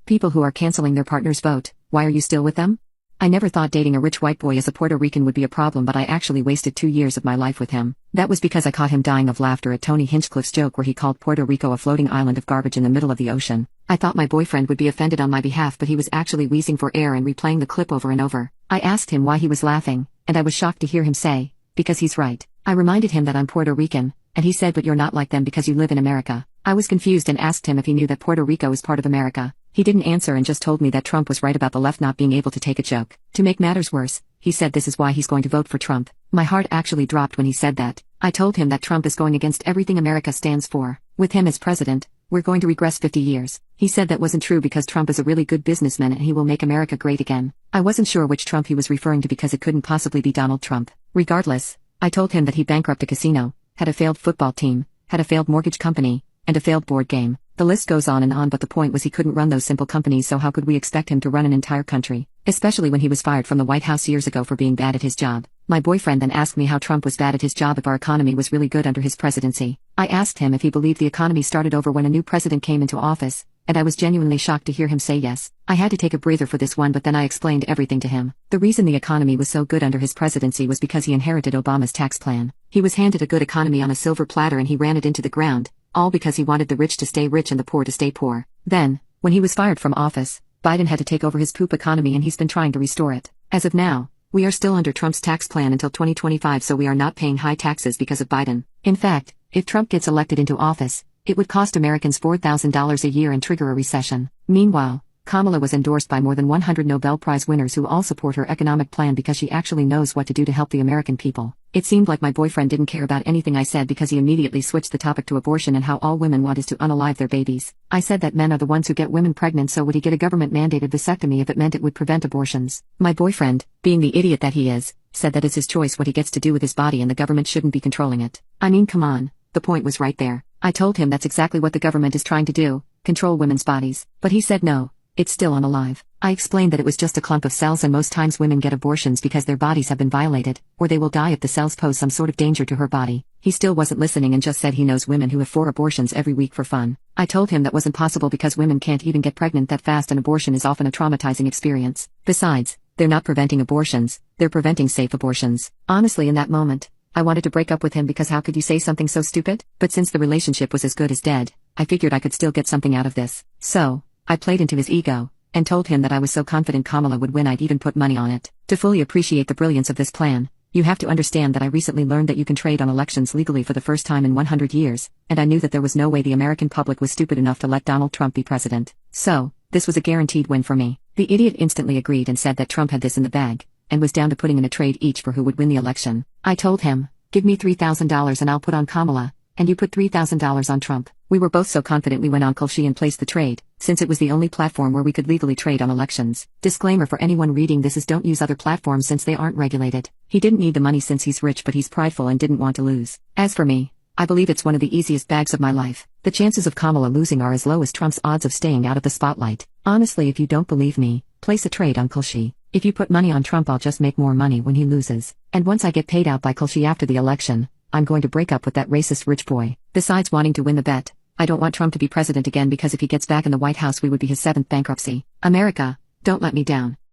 People who are canceling their partner's vote, why are you still with them? I never thought dating a rich white boy as a Puerto Rican would be a problem, but I actually wasted 2 years of my life with him. That was because I caught him dying of laughter at Tony Hinchcliffe's joke where he called Puerto Rico a floating island of garbage in the middle of the ocean. I thought my boyfriend would be offended on my behalf, but he was actually wheezing for air and replaying the clip over and over. I asked him why he was laughing, and I was shocked to hear him say, "Because he's right." I reminded him that I'm Puerto Rican, and he said, "But you're not like them because you live in America." I was confused and asked him if he knew that Puerto Rico is part of America. He didn't answer and just told me that Trump was right about the left not being able to take a joke. To make matters worse, he said this is why he's going to vote for Trump. My heart actually dropped when he said that. I told him that Trump is going against everything America stands for. With him as president, we're going to regress 50 years. He said that wasn't true because Trump is a really good businessman and he will make America great again. I wasn't sure which Trump he was referring to because it couldn't possibly be Donald Trump. Regardless, I told him that he bankrupted a casino, had a failed football team, had a failed mortgage company, and a failed board game. The list goes on, but the point was he couldn't run those simple companies, so how could we expect him to run an entire country? Especially when he was fired from the White House years ago for being bad at his job. My boyfriend then asked me how Trump was bad at his job if our economy was really good under his presidency. I asked him if he believed the economy started over when a new president came into office, and I was genuinely shocked to hear him say yes. I had to take a breather for this one, but then I explained everything to him. The reason the economy was so good under his presidency was because he inherited Obama's tax plan. He was handed a good economy on a silver platter and he ran it into the ground, all because he wanted the rich to stay rich and the poor to stay poor. Then, when he was fired from office, Biden had to take over his poop economy and he's been trying to restore it. As of now, we are still under Trump's tax plan until 2025, so we are not paying high taxes because of Biden. In fact, if Trump gets elected into office, it would cost Americans $4,000 a year and trigger a recession. Meanwhile, Kamala was endorsed by more than 100 Nobel Prize winners who all support her economic plan because she actually knows what to do to help the American people. It seemed like my boyfriend didn't care about anything I said because he immediately switched the topic to abortion and how all women want is to unalive their babies. I said that men are the ones who get women pregnant, so would he get a government-mandated vasectomy if it meant it would prevent abortions? My boyfriend, being the idiot that he is, said that it's his choice what he gets to do with his body and the government shouldn't be controlling it. I mean, come on, the point was right there. I told him that's exactly what the government is trying to do, control women's bodies. But he said no. It's still unalive. I explained that it was just a clump of cells and most times women get abortions because their bodies have been violated, or they will die if the cells pose some sort of danger to her body. He still wasn't listening and just said he knows women who have 4 abortions every week for fun. I told him that wasn't possible because women can't even get pregnant that fast and abortion is often a traumatizing experience. Besides, they're not preventing abortions, they're preventing safe abortions. Honestly, in that moment, I wanted to break up with him because how could you say something so stupid? But since the relationship was as good as dead, I figured I could still get something out of this. So, I played into his ego, and told him that I was so confident Kamala would win I'd even put money on it. To fully appreciate the brilliance of this plan, you have to understand that I recently learned that you can trade on elections legally for the first time in 100 years, and I knew that there was no way the American public was stupid enough to let Donald Trump be president. So, this was a guaranteed win for me. The idiot instantly agreed and said that Trump had this in the bag, and was down to putting in a trade each for who would win the election. I told him, "Give me $3,000 and I'll put on Kamala, and you put $3,000 on Trump." We were both so confident we went on Kalshi and placed the trade, since it was the only platform where we could legally trade on elections. Disclaimer for anyone reading this is don't use other platforms since they aren't regulated. He didn't need the money since he's rich, but he's prideful and didn't want to lose. As for me, I believe it's one of the easiest bags of my life. The chances of Kamala losing are as low as Trump's odds of staying out of the spotlight. Honestly, if you don't believe me, place a trade on Kalshi. If you put money on Trump, I'll just make more money when he loses. And once I get paid out by Kalshi after the election, I'm going to break up with that racist rich boy. Besides wanting to win the bet, I don't want Trump to be president again because if he gets back in the White House we would be his 7th bankruptcy. America, don't let me down.